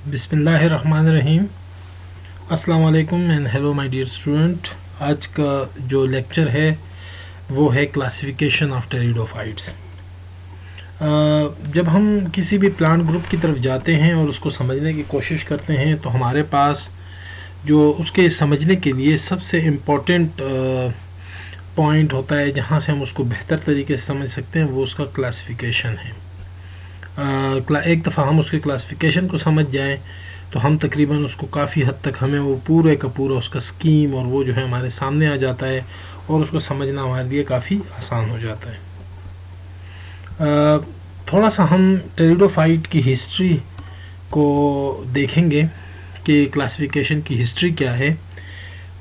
बिस्मिल्लाहिर्रहमानिर्रहीम। अस्सलाम वालेकुम and hello my dear student. आज का जो लेक्चर है वो है क्लासिफिकेशन ऑफ टेरिडोफाइट्स। जब हम किसी भी प्लांट ग्रुप की तरफ जाते हैं और उसको समझने की कोशिश करते हैं तो हमारे पास जो उसके समझने के लिए सबसे इम्पोर्टेंट पॉइंट होता है जहाँ से हम उसको बेहतर तरीके से समझ सकते हैं वो उसका क्लासिफिकेशन है। एक दफ़ा हम उसके क्लासिफिकेशन को समझ जाएं तो हम तकरीबन उसको काफ़ी हद तक हमें वो पूरे का पूरा उसका स्कीम और वो जो है हमारे सामने आ जाता है और उसको समझना हमारे लिए काफ़ी आसान हो जाता है। थोड़ा सा हम टेरिडोफाइट की हिस्ट्री को देखेंगे कि क्लासिफिकेशन की हिस्ट्री क्या है।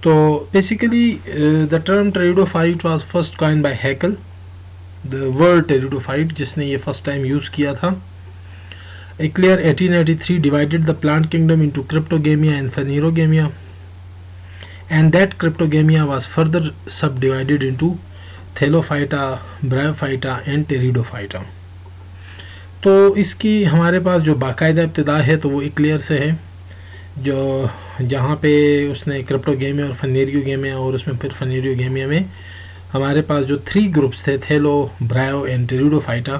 तो basically the term pteridophyte was first coined by Haeckel. The word pteridophyte जिसने ये फर्स्ट टाइम यूज़ किया था। Eclair 1883 divided the plant kingdom into Cryptogamia and Phanerogamia, and that Cryptogamia was further subdivided into Thallophyta, Bryophyta and Pteridophyta। तो इसकी हमारे पास जो बाकायदा इब्तिदा है तो वो Eclair से है, जो जहाँ पे उसने क्रिप्टोगेमिया और फनेरियोगेमिया और उसमें फिर फनेरियोगेमिया में हमारे पास जो 3 ग्रुप्स थे, थेलो, ब्रायो एंड टेरिडोफाइटा।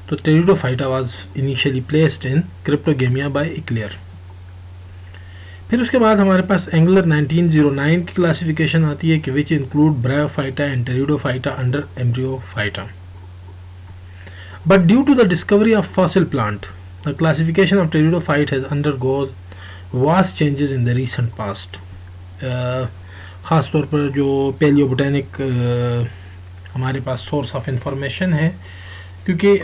तो pteridophyta was initially placed in cryptogamia by Eichler. फिर उसके बाद हमारे पास एंगलर 1909 की क्लासिफिकेशन आती है कि which include bryophyta and pteridophyta under embryophyta. But due to the discovery of fossil plant the classification of pteridophyte has undergoes vast changes in the recent past. ख़ास तौर पर जो पेलियोबोटेनिक हमारे पास सोर्स ऑफ इंफॉर्मेशन है, क्योंकि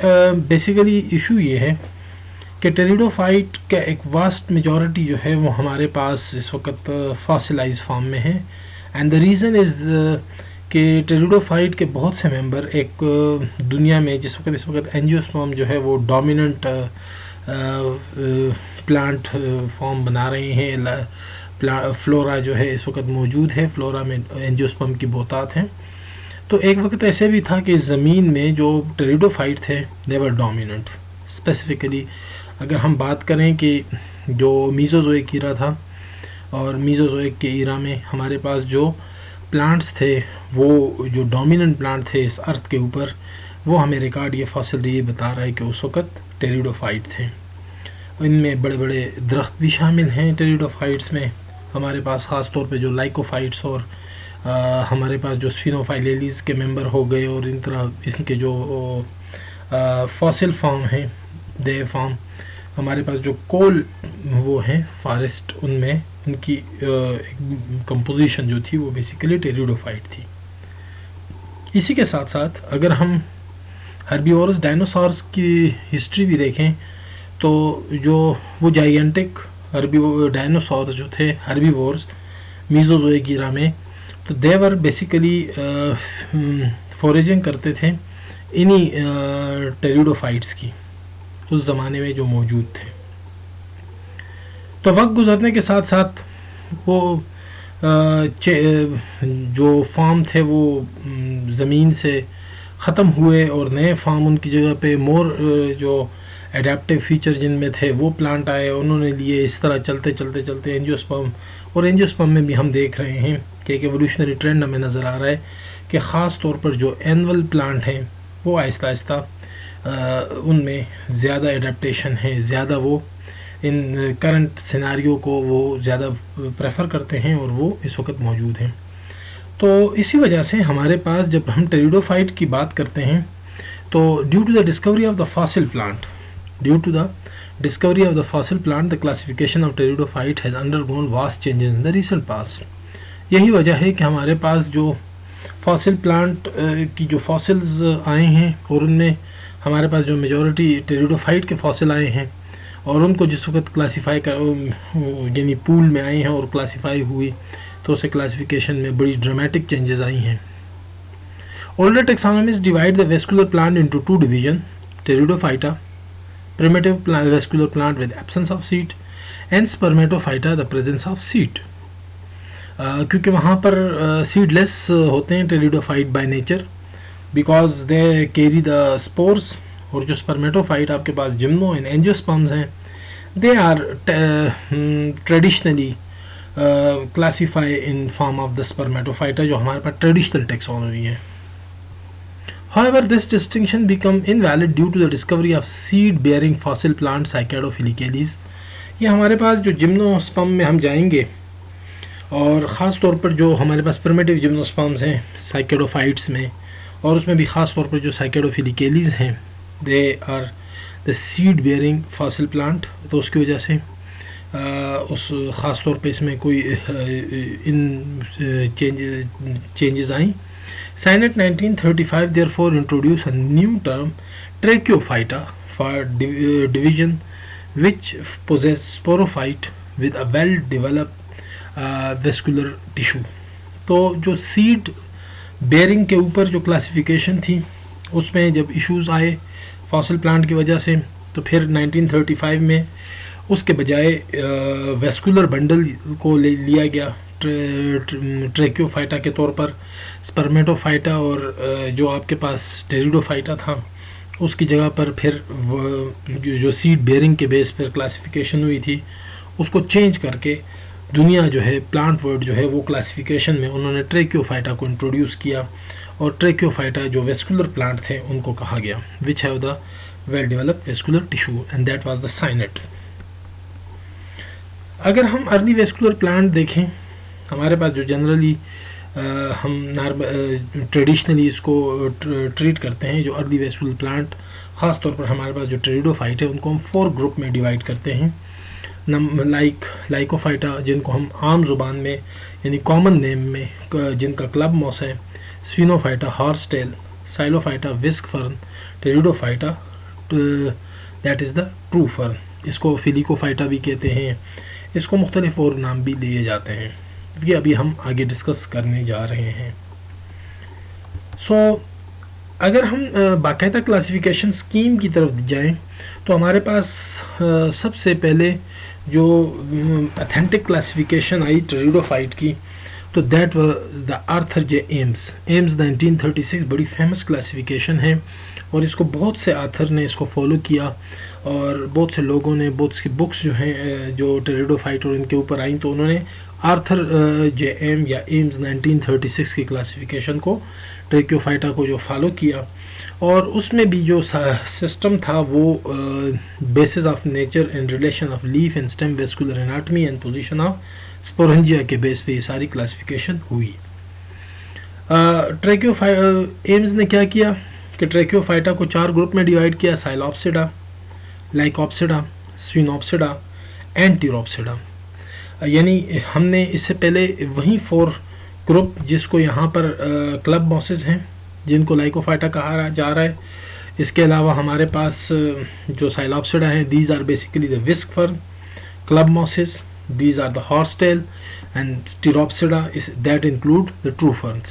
बेसिकली इशू ये है कि टेरिडोफाइट का एक वास्ट मेजॉरिटी जो है वो हमारे पास इस वक्त फॉसिलाइज फॉर्म में है। एंड द रीज़न इज़ कि टेरिडोफाइट के बहुत से मेंबर एक दुनिया में इस वक्त एंजियोस्पर्म जो है वो डोमिनेंट प्लांट फॉर्म बना रहे हैं। फ्लोरा जो है इस वक्त मौजूद है, फ्लोरा में एंजियोस्पर्म की बहुतात हैं। तो एक वक्त ऐसे भी था कि ज़मीन में जो टेरिडोफाइट थे दे वर डोमिनेंट। स्पेसिफिकली अगर हम बात करें कि जो मीज़ोज़ोइक ईरा था और मीज़ोज़ोइक के ईरा में हमारे पास जो प्लांट्स थे वो जो डोमिनेंट प्लांट थे इस अर्थ के ऊपर, वो हमें रिकॉर्ड ये फॉसिल ये बता रहा है कि उस वक्त टेरिडोफाइट थे। इनमें बड़े बड़े दरख्त भी शामिल हैं टेरिडोफाइट्स में। हमारे पास ख़ास तौर पे जो लाइकोफाइट्स और हमारे पास जो स्फिनोफाइलेलीज के मेंबर हो गए और इन तरह इसके जो फॉसिल फॉर्म हैं, दे फॉर्म, हमारे पास जो कोल वो हैं फॉरेस्ट, उनमें उनकी कंपोजिशन जो थी वो बेसिकली टेरिडोफाइट थी। इसी के साथ साथ अगर हम हर्बीवोरस डायनासोर्स की हिस्ट्री भी देखें तो जो वो जाइगेंटिक डायनासोर्स जो थे हर्बीवोर्स मीज़ोज़ोइक ईरा में, तो देवर बेसिकली फॉरेजिंग करते थे इन्हीं टेरिडोफाइट्स की, उस ज़माने में जो मौजूद थे। तो वक्त गुजरने के साथ साथ वो जो फार्म थे वो ज़मीन से ख़त्म हुए और नए फार्म उनकी जगह पे मोर जो एडेप्टिव फीचर जिनमें थे वो प्लांट आए, उन्होंने लिए। इस तरह चलते चलते चलते एंजियोस्पर्म, और एंजियोस्पर्म में भी हम देख रहे हैं कि एक एवोल्यूशनरी ट्रेंड हमें नज़र आ रहा है कि ख़ास तौर पर जो एनुअल प्लांट हैं वो आहिस्ता आहिस्ता उनमें ज़्यादा एडेप्टेशन है, ज़्यादा वो इन करंट सिनारियो को वो ज़्यादा प्रेफर करते हैं और वो इस वक्त मौजूद हैं। तो इसी वजह से हमारे पास जब हम टेरिडोफाइट की बात करते हैं तो due to the discovery of the fossil plant the classification of pteridophyte has undergone vast changes in the recent past। यही वजह है कि हमारे पास जो फॉसिल प्लांट की जो फॉसिल्स आए हैं और उनमें हमारे पास जो मेजॉरिटी टेरिडोफाइट के फॉसिल आए हैं और उनको जिस वक्त क्लासीफाई कर यानी पूल में आए हैं और क्लासीफाई हुई तो उसे क्लासिफिकेशन में बड़ी ड्रामेटिक चेंजेस आई हैं। Older taxonomies divide the vascular plant into 2 divisions: Pteridophyta, primitive vascular plant with absence of seed, and Spermatophyta, the presence of seed। क्योंकि वहाँ पर सीडलेस होते हैं pteridophyte by nature, because they carry the spores. और जो spermatophyte आपके पास gymno and angiosperms हैं they are traditionally classify in form of the spermatophyta जो हमारे पास traditional taxonomy है. However, this distinction become invalid due to the discovery of seed-bearing fossil plant Cycadophyllikeles. ये हमारे पास जो जिम्नोस्पर्म में हम जाएंगे और ख़ास तौर पर जो हमारे पास प्रिमिटिव जिम्नोस्पर्म्स हैं साइकेडोफाइट्स में, और उसमें भी ख़ास तौर पर जो साइकेडोफिलिकेलीज हैं, they are the seed bearing fossil plant. तो उसकी वजह से उस ख़ास तौर पे इसमें कोई इन changes I. Cynet 1935 therefore introduced a new term Tracheophyta for division, which possess sporophyte with a well-developed vascular tissue. तो जो सीड बेयरिंग के ऊपर जो क्लासिफिकेशन थी उसमें जब इश्यूज आए फॉसिल प्लांट की वजह से, तो फिर 1935 में उसके बजाय वेस्कुलर बंडल को लिया गया ट्रेक्योफाइटा के तौर पर. स्पर्मेटोफाइटा और जो आपके पास टेरिडोफाइटा था उसकी जगह पर फिर जो सीड बेयरिंग के बेस पर क्लासिफिकेशन हुई थी उसको चेंज करके दुनिया जो है प्लांट वर्ड जो है वो क्लासिफिकेशन में उन्होंने ट्रेक्योफाइटा को इंट्रोड्यूस किया, और ट्रेक्योफाइटा जो वेस्कुलर प्लांट थे उनको कहा गया which have the well developed vascular tissue, and that was the signet. अगर हम अर्ली वेस्कुलर प्लांट देखें, हमारे पास जो जनरली हम ट्रेडिशनली इसको ट्रीट करते हैं जो अर्ली वेस्कुलर प्लांट, ख़ास तौर पर हमारे पास जो टेरिडोफाइट है उनको हम 4 ग्रुप में डिवाइड करते हैं. लाइकोफाइटा जिनको हम आम ज़ुबान में यानी कॉमन नेम में जिनका क्लब मॉस है, sphenophyta horsetail, psilophyta whisk fern, pteridophyta that is the true fern. इसको फिलिकोफाइटा भी कहते हैं, इसको मुख्तलिफ और नाम भी दिए जाते हैं, ये अभी हम आगे डिस्कस करने जा रहे हैं. अगर हम बाकायदा क्लासिफिकेशन स्कीम की तरफ जाएं तो हमारे पास सबसे पहले जो अथेंटिक क्लासिफिकेशन आई टेरिडोफाइट की, तो that was the Arthur J AIIMS 1936. बड़ी फेमस क्लासिफिकेशन है और इसको बहुत से आथर ने इसको फॉलो किया और बहुत से लोगों ने बहुत सी बुक्स जो हैं जो टेरिडोफाइट और इनके ऊपर आई, तो उन्होंने आर्थर जे एम या एम्स 1936 की क्लासिफिकेशन को ट्रेक्योफाइटा को जो फॉलो किया, और उसमें भी जो सिस्टम था वो basis of nature and relation of leaf and stem vascular anatomy and position of sporangia के बेस पे ये सारी क्लासिफिकेशन हुई. एम्स ने क्या किया कि ट्रेक्योफाइटा को 4 ग्रुप में डिवाइड किया, साइलोप्सिडा, लाइकोप्सिडा, स्फिनोप्सिडा एंड टिरोप्सिडा. यानी हमने इससे पहले वही 4 ग्रुप जिसको यहाँ पर क्लब मॉसेस हैं जिनको लाइकोफाइटा कहा जा रहा है, इसके अलावा हमारे पास जो साइलोप्सिडा हैं, these are basically the whisk fern, club mosses, these are the horsetail, and Steropsida is that include the true ferns.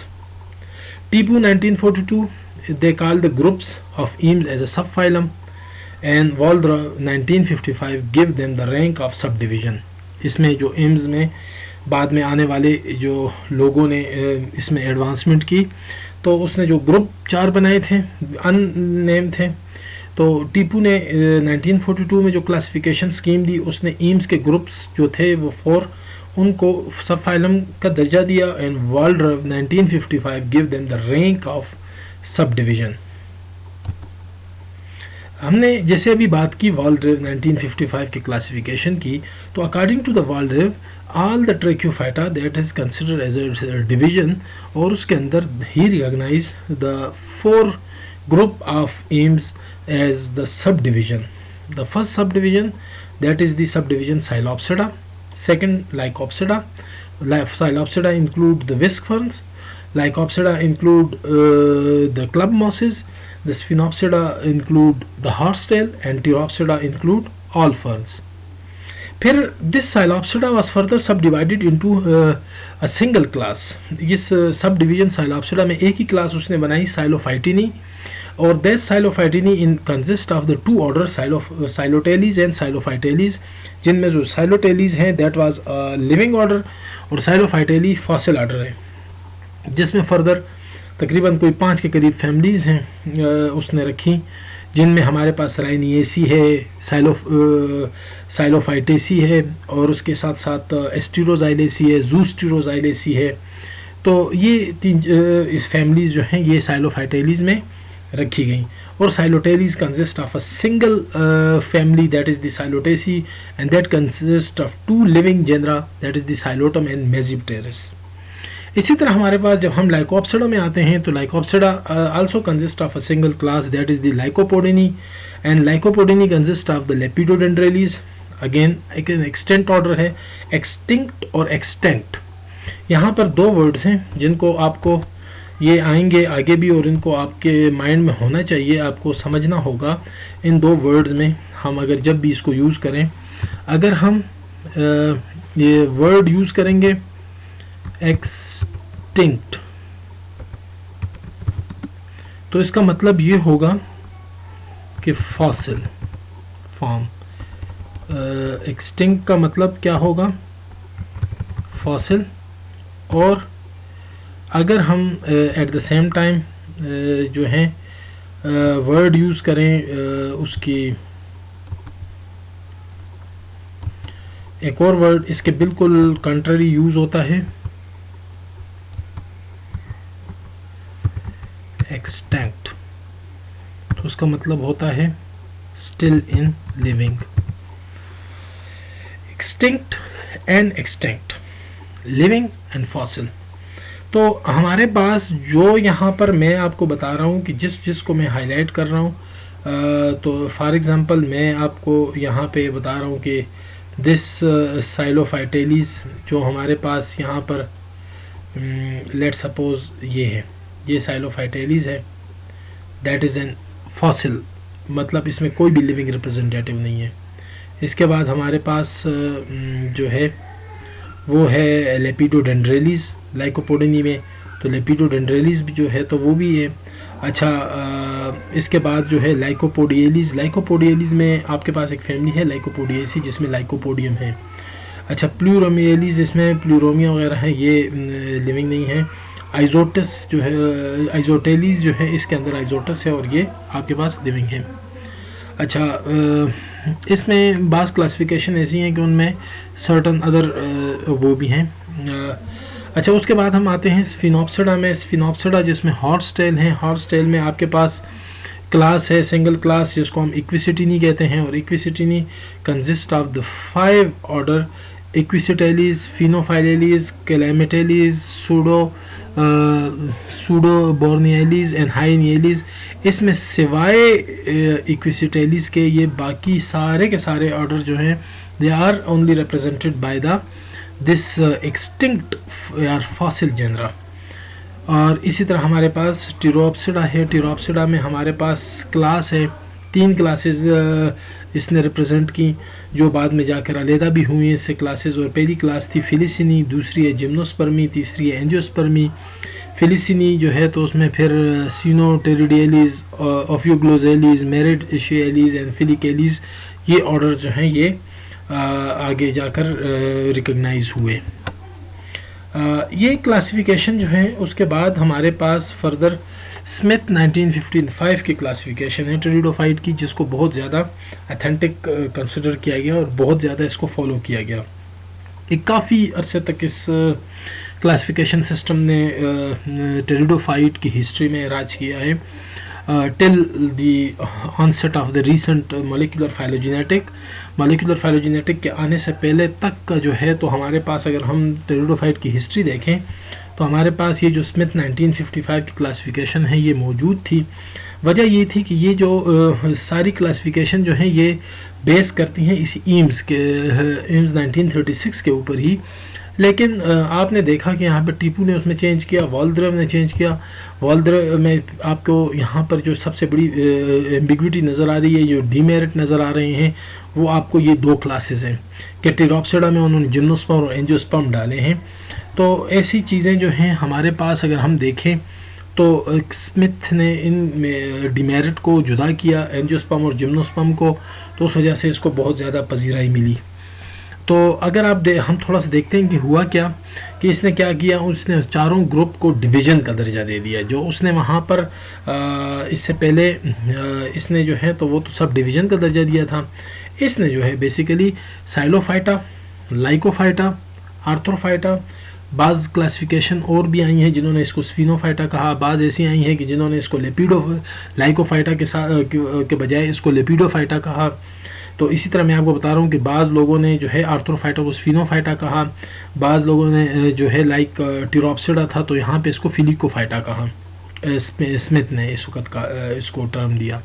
Tipu 1942 they call the groups of eames as a subphylum, and Waldra 1955 give them the rank of subdivision. इसमें जो eames में बाद में आने वाले जो लोगों ने इसमें एडवांसमेंट की, तो उसने जो ग्रुप 4 बनाए थे अननेम थे, तो टीपू ने 1942 में जो क्लासिफिकेशन स्कीम दी उसने ईम्स के ग्रुप्स जो थे वो 4 उनको सब फाइलम का दर्जा दिया, and Walder 1955 give them the rank of subdivision. हमने जैसे अभी बात की वाल्डर 1955 की क्लासिफिकेशन की, तो according to the Walder all the tracheophyta that is considered as a division, और उसके अंदर ही recognise the 4 group of eames as the subdivision. The first subdivision, that is the subdivision Silopsida. Second, Lycopsida. Silopsida include the whisk ferns. Lycopsida include the club mosses. The Sphenopsida include the horsetail, and Pteropsida include all ferns. फिर this Silopsida was further subdivided into a single class. इस subdivision Silopsida में एक ही class उसने बनाई Silophytini, और this Silophytini in consist of the 2 orders Silotales and Silophytales, जिनमें जो Silotales हैं that was a living order, और Silophytali fossil order है, जिसमें फर्दर तकरीबन कोई 5 के करीब फैमिलीज़ हैं उसने रखी, जिनमें हमारे पास राइनिएसी है, साइलोफाइटेसी है, और उसके साथ साथ एस्टीरोजाइलेसी है, जूस्टीरोजाइलेसी है। तो ये तीन इस फैमिलीज़ जो हैं ये साइलोफाइटेलीज़ में रखी गई। और psilotales consist of a single family, that is the psilotaceae, and that consist of 2 living genera, that is the psilotum and tmesipteris. इसी तरह हमारे पास जब हम लाइकोप्सिडा में आते हैं तो lycopsida also consist of a single class, that is the lycopodineae, and lycopodineae consist of the lepidodendrales. Again एक एक्सटेंट ऑर्डर है, एक्सटिंक्ट और एक्सटेंट। यहाँ पर 2 वर्ड्स हैं जिनको आपको ये आएंगे आगे भी, और इनको आपके माइंड में होना चाहिए, आपको समझना होगा। इन 2 वर्ड्स में हम अगर जब भी इसको यूज़ करें, अगर हम ये वर्ड यूज़ करेंगे एक्सटिंक्ट, तो इसका मतलब ये होगा कि फॉसिल फॉर्म। एक्सटिंक्ट का मतलब क्या होगा? फॉसिल। और अगर हम एट द सेम टाइम जो है वर्ड यूज़ करें उसकी एक और वर्ड इसके बिल्कुल कंट्ररी यूज़ होता है, एक्सटिंक्ट। तो उसका मतलब होता है still in living. Extinct and extinct, living and fossil. तो हमारे पास जो यहाँ पर मैं आपको बता रहा हूँ कि जिसको मैं हाईलाइट कर रहा हूँ, तो फॉर एग्ज़ाम्पल मैं आपको यहाँ पे बता रहा हूँ कि दिस साइलोफाइटेलीज जो हमारे पास यहाँ पर लेट सपोज ये है, ये साइलोफाइटेलीज है, दैट इज़ एन फॉसिल, मतलब इसमें कोई भी लिविंग रिप्रेजेंटेटिव नहीं है। इसके बाद हमारे पास जो है वो है लेपिडोडेंड्रेलीज लाइकोपोडिनी में, तो लेपिडोडेंड्रेलीज भी जो है तो वो भी है। अच्छा, इसके बाद जो है लाइकोपोडियलीज, लाइकोपोडियलीज में आपके पास एक फैमिली है लाइकोपोडियेसी जिसमें लाइकोपोडियम है। अच्छा, प्लूरोमियलीज, इसमें प्लूरोमिया वगैरह है, ये लिविंग नहीं है। आइजोटस जो है, आइजोटेलीज जो है इसके अंदर आइजोटस है और ये आपके पास लिविंग है। अच्छा, इसमें बास क्लासिफिकेशन ऐसी हैं कि उनमें सर्टन अदर वो भी हैं। अच्छा, उसके बाद हम आते हैं स्फिनोप्सिडा में। स्फिनोप्सिडा जिसमें हॉर्स टेल हैं, हॉर्स टेल में आपके पास क्लास है, सिंगल क्लास, जिसको हम इक्विसिटिनी कहते हैं, और equisetineae consist of the 5 order equisetales, sphenophyllales, calamitales, pseudoborniales and hyeniales. इसमें सिवाय इक्विसिटेलीज के ये बाकी सारे के सारे ऑर्डर जो हैं they are only represented by the this extinct या फॉसिल जेनरा। और इसी तरह हमारे पास टिरोप्सिडा है। टिरोप्सिडा में हमारे पास क्लास है, 3 क्लासेस इसने रिप्रेजेंट की जो बाद में जाकर अलहदा भी हुई इससे क्लासेस। और पहली क्लास थी फिलिसिनी, दूसरी है जिम्नोस्पर्मी, तीसरी है एंजियोस्पर्मी। फिलिसिनी जो है तो उसमें फिर सीनोटेरिडियलीज, ऑफियोग्लोजेलीज, मेरिडेशियलीज एंड फिलिकेलीज, ये ऑर्डर जो हैं ये आगे जाकर रिकग्नाइज हुए। ये क्लासिफिकेशन जो है उसके बाद हमारे पास फर्दर स्मिथ 1955 की क्लासिफिकेशन है टेरिडोफाइट की, जिसको बहुत ज़्यादा अथेंटिक कंसिडर किया गया और बहुत ज़्यादा इसको फॉलो किया गया। एक काफ़ी अरसे तक इस क्लासिफिकेशन सिस्टम ने टेरिडोफाइट की हिस्ट्री में राज किया है, till the onset of the recent molecular phylogenetic के आने से पहले तक का जो है तो हमारे पास अगर हम टेरिडोफाइट की हिस्ट्री देखें तो हमारे पास ये जो स्मिथ 1955 की क्लासिफिकेशन है ये मौजूद थी। वजह ये थी कि ये जो सारी क्लासिफिकेशन जो है ये बेस करती हैं इसी एम्स 1936 के ऊपर ही। लेकिन आपने देखा कि यहाँ पर टीपू ने उसमें चेंज किया, वॉल्ड्रव ने चेंज किया। वॉल्ड्रव में आपको यहाँ पर जो सबसे बड़ी एम्बिग्विटी नज़र आ रही है, जो डीमेरिट नज़र आ रहे हैं, वो आपको ये 2 क्लासेस हैं कि टिरोप्सिडा में उन्होंने जिम्नोस्पर्म और एंजियोस्पर्म डाले हैं। तो ऐसी चीज़ें जो हैं हमारे पास अगर हम देखें तो स्मिथ ने इन डीमेरिट को जुदा किया, एंजियोस्पर्म और जिम्नोस्पर्म को, तो उस वजह से इसको बहुत ज़्यादा पजीराई मिली। तो अगर आप हम थोड़ा सा देखते हैं कि हुआ क्या, कि इसने क्या किया, उसने चारों ग्रुप को डिवीज़न का दर्जा दे दिया। जो उसने वहाँ पर इससे पहले इसने जो है तो वो तो सब डिवीज़न का दर्जा दिया था। इसने जो है बेसिकली साइलोफाइटा, लाइकोफाइटा, आर्थ्रोफाइटा, बाज़ क्लासिफिकेशन और भी आई हैं जिन्होंने इसको स्फिनोफाइटा कहा, बाज़ ऐसी आई हैं कि जिन्होंने इसको लाइकोफाइटा के साथ के बजाय इसको लेपिडोफाइटा कहा। तो इसी तरह मैं आपको बता रहा हूँ कि बाज़ लोगों ने जो है आर्थ्रोफाइटा को स्फिनोफाइटा कहा, बाज़ लोगों ने जो है लाइक टिरोप्सिडा था तो यहाँ पे इसको फिलिकोफाइटा कहा। स्मिथ ने इस वक्त का इसको टर्म दिया।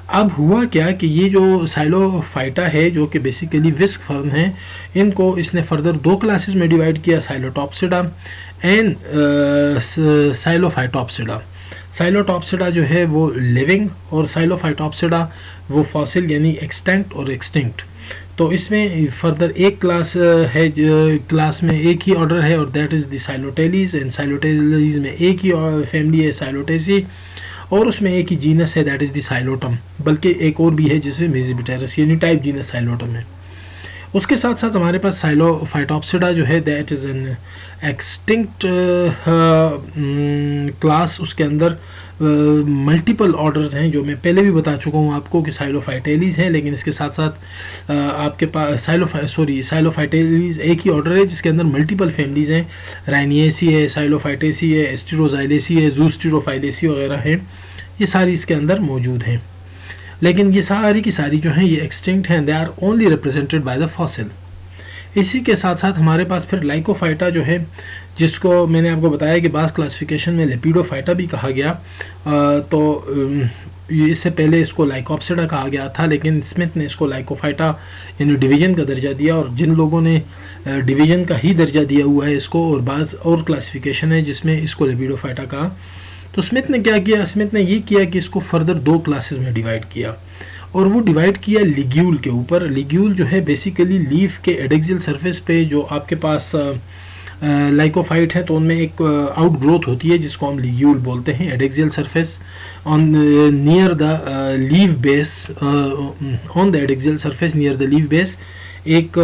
अब हुआ क्या कि ये जो साइलोफाइटा है जो कि बेसिकली विस्क फर्न है, इनको इसने फर्दर दो क्लासेस में डिवाइड किया, साइलोटॉप्सिडा एंड साइलोफाइटॉप्सिडा। साइलोटॉप्सिडा जो है वो लिविंग और साइलोफाइटॉप्सिडा वो फॉसिल यानी एक्सटिंक्ट और एक्सटिंक्ट। तो इसमें फर्दर एक क्लास है, क्लास में एक ही ऑर्डर है और दैट इज़ द साइलोटेलीज, एंड साइलोटेलीज में एक ही फैमिली है साइलोटेसी, और उसमें एक ही जीनस है दैट इज़ द साइलोटम, बल्कि एक और भी है जिसमें मेजिबिटेरस यानी टाइप जीनस साइलोटम है। उसके साथ साथ हमारे पास साइलोफाइटॉप्सिडा जो है that is an extinct class. उसके अंदर मल्टीपल ऑर्डर्स हैं जो मैं पहले भी बता चुका हूँ आपको कि साइलोफाइटेलीज हैं, लेकिन इसके साथ साथ आपके पास साइलोफाइटेलीज एक ही ऑर्डर है जिसके अंदर मल्टीपल फैमिलीज हैं। राइनिएसी है, साइलोफाइटेसी है, एस्टिरोजाइलेसी है, जूस्टिरोफाइलेसी वगैरह हैं, ये सारी इसके अंदर मौजूद हैं। लेकिन ये सारी की सारी जो हैं ये एक्सटिंक्ट हैं, they are only represented by the fossil. इसी के साथ साथ हमारे पास फिर लाइकोफाइटा जो है, जिसको मैंने आपको बताया कि बास क्लासिफिकेशन में लेपिडोफाइटा भी कहा गया, तो इससे पहले इसको लाइकोप्सिडा कहा गया था, लेकिन स्मिथ ने इसको लाइकोफाइटा यानी डिवीज़न का दर्जा दिया। और जिन लोगों ने डिवीज़न का ही दर्जा दिया हुआ है इसको, और बाज़ और क्लासिफिकेशन है जिसमें इसको लेपिडोफाइटा कहा, तो स्मिथ ने क्या किया, स्मिथ ने ये किया कि इसको फर्दर दो क्लासेस में डिवाइड किया, और वो डिवाइड किया लिग्यूल के ऊपर। लिग्यूल जो है बेसिकली लीफ के एडेक्सियल सरफेस पे जो आपके पास लाइकोफाइट है तो उनमें एक आउट ग्रोथ होती है जिसको हम लिग्यूल बोलते हैं। Adaxial surface on near the leaf base, on the adaxial surface near the leaf base एक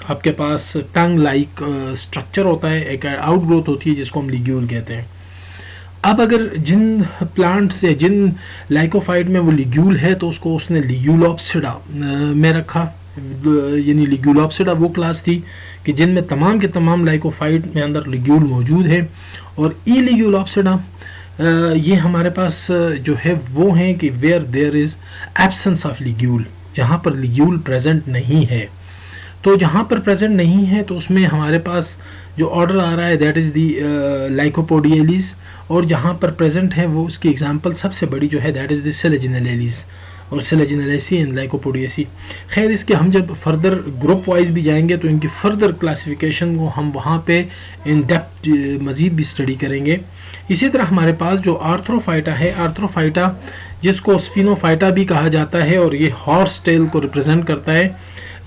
आपके पास टंग लाइक स्ट्रक्चर होता है, एक आउट ग्रोथ होती है जिसको हम लिग्यूल कहते हैं। अब अगर जिन प्लांट्स या जिन लाइकोफाइट में वो लिग्यूल है तो उसको उसने लिग्यूलोप्सिडा में रखा, यानी लिग्यूलोप्सिडा वो क्लास थी कि जिनमें तमाम के तमाम लाइकोफाइट में अंदर लिग्यूल मौजूद है। और ई लिग्यूलोप्सिडा ये हमारे पास जो है वो हैं कि where there is absence of ligule, जहाँ पर लिग्यूल प्रेजेंट नहीं है। तो जहाँ पर प्रेजेंट नहीं है तो उसमें हमारे पास जो ऑर्डर आ रहा है दैट इज़ दी लाइकोपोडियलीज, और जहाँ पर प्रेजेंट है वो उसकी एग्जांपल सबसे बड़ी जो है दैट इज़ द सेलेजिनेलेलीज और सेलेजिनेलेसी एंड लाइकोपोडियसी। खैर इसके हम जब फर्दर ग्रुप वाइज भी जाएंगे तो इनकी फर्दर क्लासिफिकेशन को हम वहाँ पे इन डेप्थ मज़ीद भी स्टडी करेंगे। इसी तरह हमारे पास जो आर्थ्रोफाइटा है, आर्थ्रोफाइटा जिसको स्फिनोफाइटा भी कहा जाता है और ये हॉर्स टेल को रिप्रेजेंट करता है,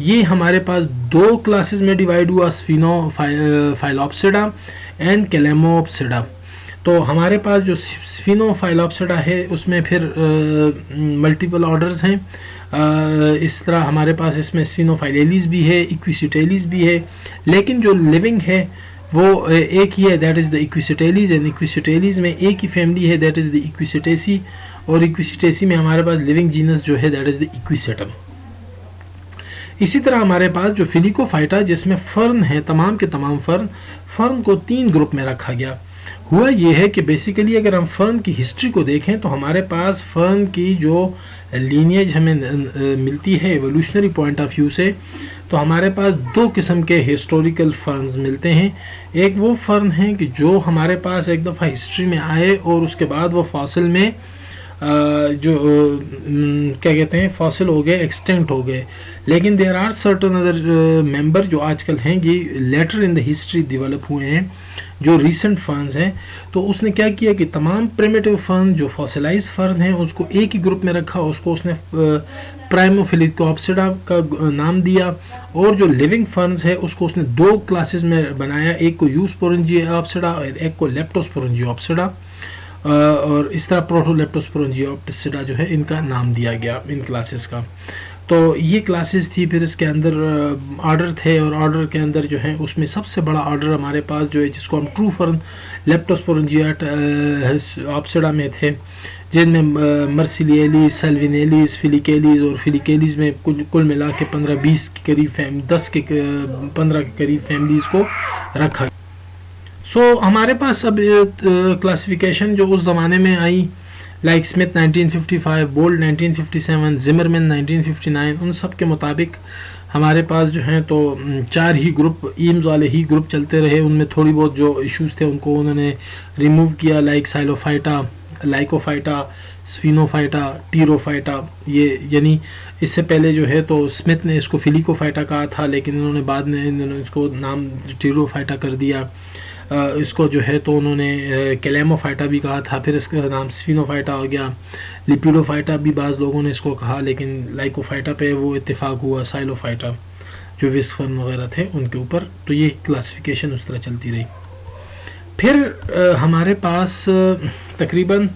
ये हमारे पास दो क्लासेस में डिवाइड हुआ, स्फिनोफाइलोप्सिडा एंड कैलेमोप्सिडा। तो हमारे पास जो स्फिनोफाइलोप्सिडा है उसमें फिर मल्टीपल ऑर्डर्स हैं। इस तरह हमारे पास इसमें स्फिनोफाइलेलीज भी है, इक्विसिटेलीज भी है, लेकिन जो लिविंग है वो एक ही है दैट इज़ द इक्विसिटेलीज, एंड इक्विसिटेलीज में एक ही फैमिली है दैट इज़ द इक्विसिटेसी, और इक्विसिटेसी में हमारे पास लिविंग जीनस जो है दैट इज़ द इक्विसेटम। इसी तरह हमारे पास जो फिलिकोफाइटा जिसमें फर्न है, तमाम के तमाम फर्न को तीन ग्रुप में रखा गया। हुआ ये है कि बेसिकली अगर हम फर्न की हिस्ट्री को देखें तो हमारे पास फर्न की जो लीनिएज हमें मिलती है एवोल्यूशनरी पॉइंट ऑफ व्यू से, तो हमारे पास दो किस्म के हिस्टोरिकल फर्न्स मिलते हैं। एक वो फर्न है कि जो हमारे पास एक दफ़ा हिस्ट्री में आए और उसके बाद वो फॉसिल में जो क्या कहते हैं फॉसिल हो गए, एक्सटिंक्ट हो गए, लेकिन there are certain other member जो आजकल हैं ये later in the history develop हुए हैं, जो रीसेंट फर्न्स हैं। तो उसने क्या किया कि तमाम प्रिमिटिव फर्न जो फॉसिलाइज फर्न हैं उसको एक ही ग्रुप में रखा, उसको उसने प्राइमोफिलिकोप्सिडा का नाम दिया, और जो लिविंग फर्न्स है उसको उसने दो क्लासेस में बनाया, एक को यूस्पोरेंजियोप्सिडा और एक को लेप्टोस्पोरेंजियोप्सिडा, और इस तरह प्रोटोलेप्टोस्पोरेंजियोप्सिडा जो है इनका नाम दिया गया इन क्लासेस का। तो ये क्लासेस थी। फिर इसके अंदर ऑर्डर थे, और ऑर्डर के अंदर जो है उसमें सबसे बड़ा ऑर्डर हमारे पास जो है जिसको हम ट्रू फर्न लेप्टोस्पोरेंजिया ऑप्सिडा में थे, जिनमें मर्सिलियलीज, सल्विनेलीज, फिलिकेलीज, और फिलिकेलीज में कुल मिला के 15-20 के करीब 15 के करीब फैमिलीज़ को रखा। सो हमारे पास अब क्लासिफिकेशन जो उस ज़माने में आई, लाइक स्मिथ 1955, बोल्ड 1957, जिमरमैन 1959, उन सब के मुताबिक हमारे पास जो हैं तो 4 ही ग्रुप, ईम्स वाले ही ग्रुप चलते रहे। उनमें थोड़ी बहुत जो इश्यूज थे उनको उन्होंने रिमूव किया, लाइक साइलोफाइटा, लाइकोफाइटा, स्फिनोफाइटा, टीरोफाइटा। ये यानी इससे पहले जो है तो स्मिथ ने इसको फिलिकोफाइटा कहा था, लेकिन इन्होंने बाद में इन्होंने इसको नाम टीरोफाइटा कर दिया। इसको जो है तो उन्होंने कैलेमोफाइटा भी कहा था, फिर इसका नाम स्फिनोफाइटा हो गया। लिपिडोफाइटा भी बाज़ लोगों ने इसको कहा, लेकिन लाइकोफाइटा पे वो इत्तेफाक हुआ, साइलोफाइटा जो विस्फर्न वगैरह थे उनके ऊपर। तो ये क्लासिफिकेशन उस तरह चलती रही। फिर हमारे पास तकरीबन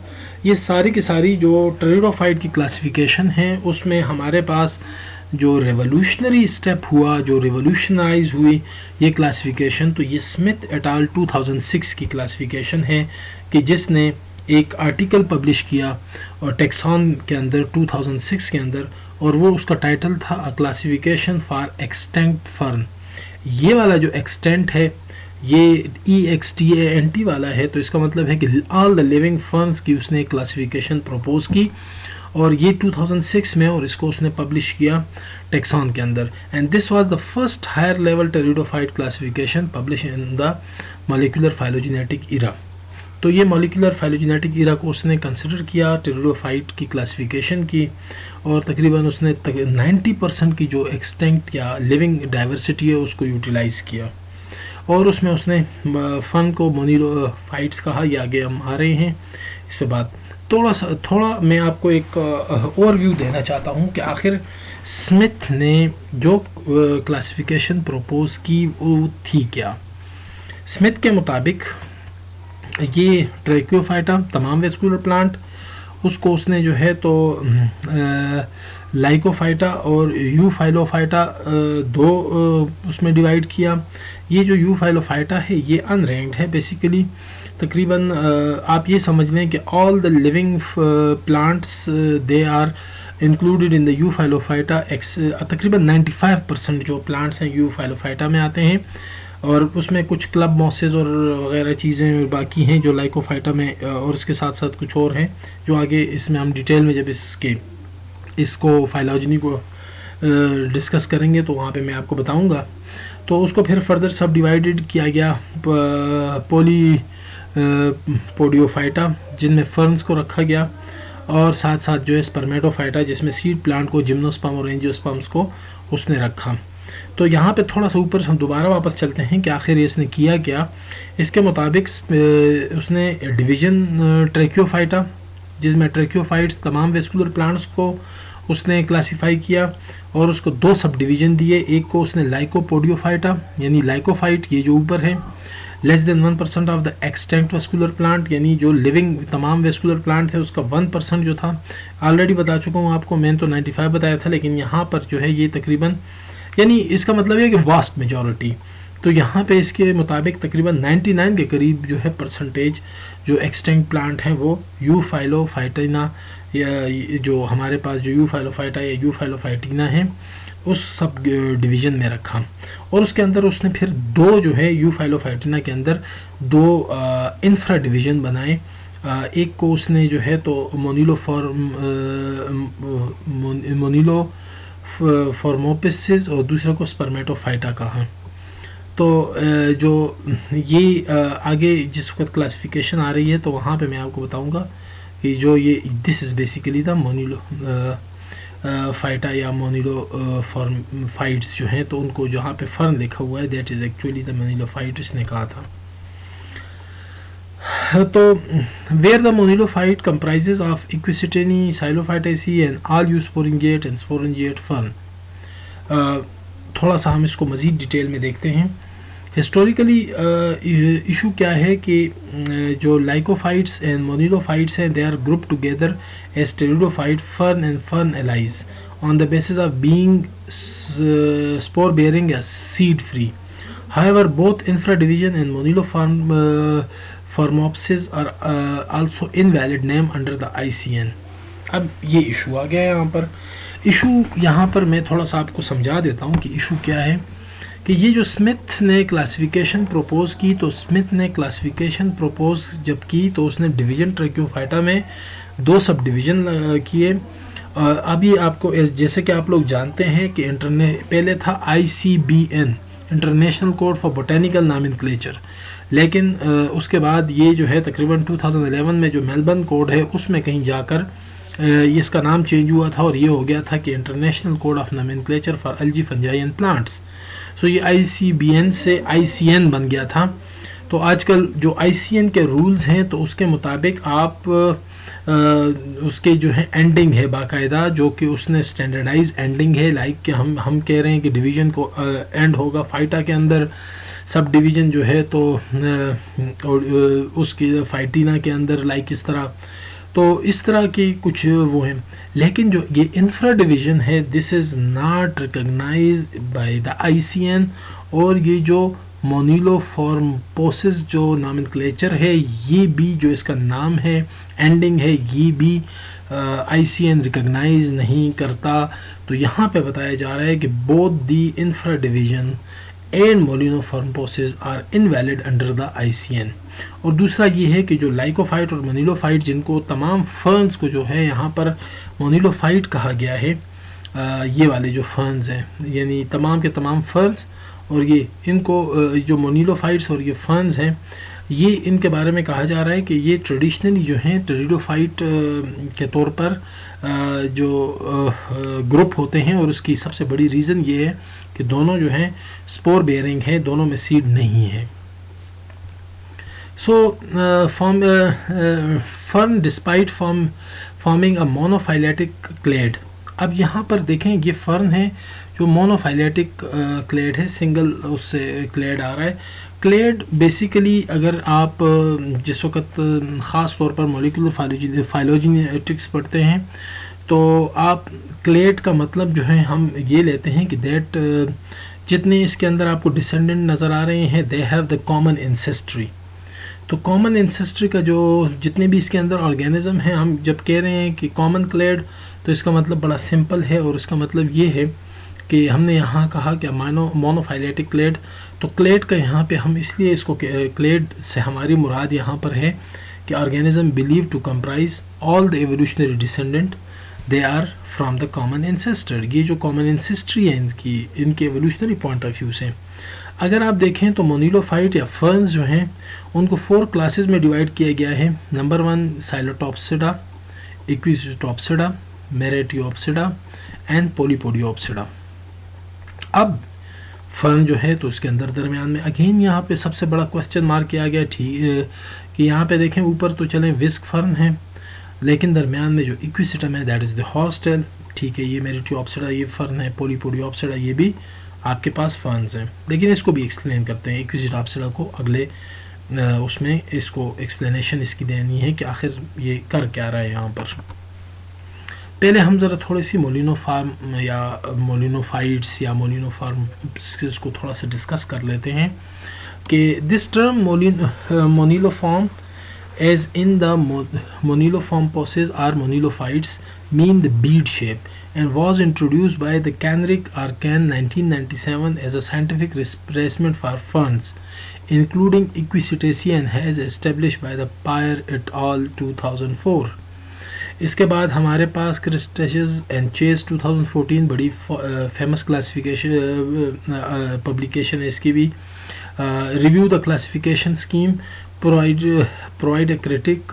ये सारी की सारी जो टेरिडोफाइट की क्लासिफिकेशन है, उसमें हमारे पास जो रेवोल्यूशनरी स्टेप हुआ, जो रिवोल्यूशनाइज हुई ये क्लासिफिकेशन, तो ये स्मिथ एट आल 2006 की क्लासिफिकेशन है कि जिसने एक आर्टिकल पब्लिश किया और टेक्सॉन के अंदर 2006 के अंदर, और वो उसका टाइटल था अ क्लासिफिकेशन फॉर एक्सटेंक्ट फर्न। ये वाला जो एक्सटेंट है ये EXTANT वाला है, तो इसका मतलब है कि ऑल द लिविंग फर्न्स की उसने एक क्लासिफिकेशन प्रपोज की, और ये 2006 में, और इसको उसने पब्लिश किया टेक्सॉन के अंदर। And this was the first higher level pteridophyte classification publish in the molecular phylogenetic era. तो ये मॉलिक्यूलर फाइलोजेनेटिक इरा को उसने कंसिडर किया, टेरिडोफाइट की क्लासिफिकेशन की, और तकरीबन उसने 90% की जो एक्सटेंक्ट या लिविंग डाइवर्सिटी है उसको यूटिलाइज़ किया, और उसमें उसने फन को मोनिलोफाइट्स कहा। ये आगे हम आ रहे हैं इस पर बात। थोड़ा मैं आपको एक ओवरव्यू देना चाहता हूँ कि आखिर स्मिथ ने जो क्लासिफिकेशन प्रपोज की वो थी क्या। स्मिथ के मुताबिक ये ट्रैकियोफाइटा, तमाम वेस्कुलर प्लांट, उसको उसने जो है तो लाइकोफाइटा और यूफाइलोफाइटा दो उसमें डिवाइड किया। ये जो यूफाइलोफाइटा है ये अनरैंक्ड है बेसिकली। तकरीबन आप ये समझ लें कि all the living plants they are included in the Euphyllophyta. तकरीबन 95% जो प्लांट्स हैं यूफाइलोफाइटा में आते हैं, और उसमें कुछ क्लब मॉसेस और वगैरह चीज़ें बाकी हैं जो लाइकोफाइटा में, और इसके साथ साथ कुछ और हैं जो आगे इसमें हम डिटेल में जब इसको फाइलोजेनी को डिस्कस करेंगे तो वहाँ पे मैं आपको बताऊँगा। तो उसको फिर फर्दर सब डिवाइडेड किया गया पोडियोफाइटा, जिनमें फर्न्स को रखा गया, और साथ साथ जो है स्पर्मेटोफाइटा जिसमें सीड प्लांट को, जिम्नोस्पर्म और एंजियोस्पर्म्स को उसने रखा। तो यहाँ पे थोड़ा सा ऊपर हम दोबारा वापस चलते हैं कि आखिर इसने किया क्या। इसके मुताबिक उसने डिवीज़न ट्रैकियोफाइटा, जिसमें ट्रैकियोफाइट्स तमाम वेस्कुलर प्लांट्स को उसने क्लासिफाई किया, और उसको 2 सब डिवीज़न दिए। एक को उसने लाइकोपोडियोफाइटा यानी लाइकोफाइट, ये जो ऊपर है, less than 1% of the extinct vascular plant, यानी जो लिविंग तमाम वेस्कुलर प्लांट थे उसका 1% जो था। ऑलरेडी बता चुका हूँ आपको, मैंने तो 95 बताया था, लेकिन यहाँ पर जो है ये तकरीबन, यानी इसका मतलब है कि वास्ट मेजॉरिटी। तो यहाँ पे इसके मुताबिक तकरीबन 99 के करीब जो है परसेंटेज जो एक्सटेंक्ट प्लांट हैं वो यूफाइलोफाइटिना, या जो हमारे पास जो यूफाइलोफाइटा या यूफाइलोफाइटिना है उस सब डिवीज़न में रखा। और उसके अंदर उसने फिर 2 जो है यूफाइलोफाइटिना के अंदर 2 इंफ्रा डिवीज़न बनाए। एक को उसने जो है तो मोनिलोफॉर्मोपिसिस और दूसरे को स्पर्मेटोफाइटा कहा। तो जो ये आगे जिस वक्त क्लासिफिकेशन आ रही है तो वहाँ पे मैं आपको बताऊँगा कि जो ये this is basically the Monilophyta या मोनिलो फाइट्स जो हैं, तो उनको जहाँ पे फर्न लिखा हुआ है that is actually the monilophyte इसने कहा था। तो where the monilophyte comprises of Equisetaceae, Psilophytaceae and all eusporangiate and sporangiate fern. थोड़ा सा हम इसको मज़ीद डिटेल में देखते हैं। हिस्टोरिकली इशू क्या है कि जो लाइकोफाइट्स एंड मोनिलोफाइट्स हैं they are group together as pteridophyte fern and fern allies on the basis of being spore bearing as seed free. However, both infradivision and Monilopharmopsis are also invalid name under the ICN. अब ये issue आ गया है यहाँ पर. Issue यहाँ पर मैं थोड़ा सा आपको समझा देता हूँ कि इशू क्या है. कि ये जो स्मिथ ने क्लासिफिकेशन प्रपोज की, तो स्मिथ ने क्लासिफिकेशन प्रपोज जब की तो उसने डिवीजन ट्रैकियोफाइटा में 2 सब डिवीज़न किए. अभी आपको जैसे कि आप लोग जानते हैं कि पहले था ICBN, international code for botanical nomenclature, लेकिन उसके बाद ये जो है तकरीबन 2011 में जो मेलबर्न कोड है उसमें कहीं जाकर इसका नाम चेंज हुआ था और ये हो गया था कि international code of nomenclature for algae fungi and plants. So ये ICBN से ICN बन गया था. तो आजकल जो ICN के रूल्स हैं तो उसके मुताबिक आप उसके जो है एंडिंग है बाकायदा, जो कि उसने स्टैंडर्डाइज एंडिंग है. लाइक कि हम कह रहे हैं कि डिवीज़न को एंड होगा फाइटा के अंदर, सब डिवीज़न जो है तो उसकी फाइटिना के अंदर, लाइक इस तरह. तो इस तरह की कुछ वो हैं. लेकिन जो ये इंफ्रा डिवीज़न है, this is not recognize by the ICN. और ये जो मोनिलोफॉर्मपोसिस जो नॉमेनक्लेचर है, ये भी जो इसका नाम है, एंडिंग है, ये भी ICN रिकग्नाइज नहीं करता. तो यहाँ पे बताया जा रहा है कि both the infradivision and Moniliformopses are invalid under the ICN. और दूसरा ये है कि जो लाइकोफाइट और मोनिलोफाइट, जिनको तमाम फर्न्स को जो है यहाँ पर मोनिलोफाइट कहा गया है, ये वाले जो फर्न्स हैं, यानी तमाम के तमाम फर्न्स, और ये इनको जो मोनिलोफाइट्स और ये फर्न्स हैं, ये इनके बारे में कहा जा रहा है कि ये ट्रेडिशनली जो हैं टेरिडोफाइट के तौर पर जो ग्रुप होते हैं. और उसकी सबसे बड़ी रीज़न ये है कि दोनों जो हैं स्पोर बेयरिंग है, दोनों में सीड नहीं है. So fern despite forming a monophyletic clade. अब यहाँ पर देखें ये फर्न है जो मोनोफाइलेटिक क्लेड है, सिंगल उससे क्लेड आ रहा है. क्लेड बेसिकली अगर आप जिस वक्त ख़ास तौर पर मॉलिक्यूलर फाइलोजेनेटिक्स पढ़ते हैं तो आप क्लेड का मतलब जो है हम ये लेते हैं कि दैट जितने इसके अंदर आपको डिसेंडेंट नज़र आ रहे हैं, they have the common ancestry. तो कॉमन एंसेस्ट्री का जो जितने भी इसके अंदर ऑर्गेनिज्म हैं, हम जब कह रहे हैं कि कॉमन क्लेड, तो इसका मतलब बड़ा सिंपल है. और इसका मतलब ये है कि हमने यहाँ कहा कि मोनोफाइलेटिक क्लेड, तो क्लेड का यहाँ पे हम इसलिए इसको क्लेड से हमारी मुराद यहाँ पर है कि organism believe to comprise all the evolutionary descendant they are from the common ancestor. ये जो कॉमन एंसेस्ट्री है इनके एवोल्यूशनरी पॉइंट ऑफ व्यू से अगर आप देखें तो मोनिलोफाइट या फर्न्स जो हैं उनको 4 क्लासेस में डिवाइड किया गया है. Number 1 Psilotopsida, Equisetopsida, Marattiopsida and Polypodiopsida. अब फर्न जो है तो उसके अंदर दरमियान में अगेन यहाँ पे सबसे बड़ा क्वेश्चन मार्क किया गया, ठीक कि यहाँ पे देखें ऊपर तो चलें विस्क फर्न है, लेकिन दरमियान में जो इक्विसिटम है दैट इज़ द हॉर्सटेल. ठीक है, ये मेरेटियोप्सिडा ये फर्न है, पोलीपोडियोप्सिडा ये भी आपके पास फर्न्स हैं. लेकिन इसको भी एक्सप्लेन करते हैं. इक्विजिटॉप्सिडा को अगले उसमें इसको एक्सप्लेनेशन इसकी देनी है कि आखिर ये कर क्या रहा है यहाँ पर. पहले हम ज़रा थोड़ी सी मोलिनोफार्म या मोलिनोफाइट्स या मोलिनोफार्म्स को थोड़ा सा डिस्कस कर लेते हैं कि this term moniliform as in the monilopharmopsis or monilophytes mean the bead shape and was introduced by the Kenrick Arkan 1997 as a scientific replacement for ferns including Equisetaceae and has established by the Payer et al 2004. इसके बाद हमारे पास क्रिस्टेशियस and chess 2014 बड़ी famous classification publication है इसकी भी. Review the classification scheme provide a critique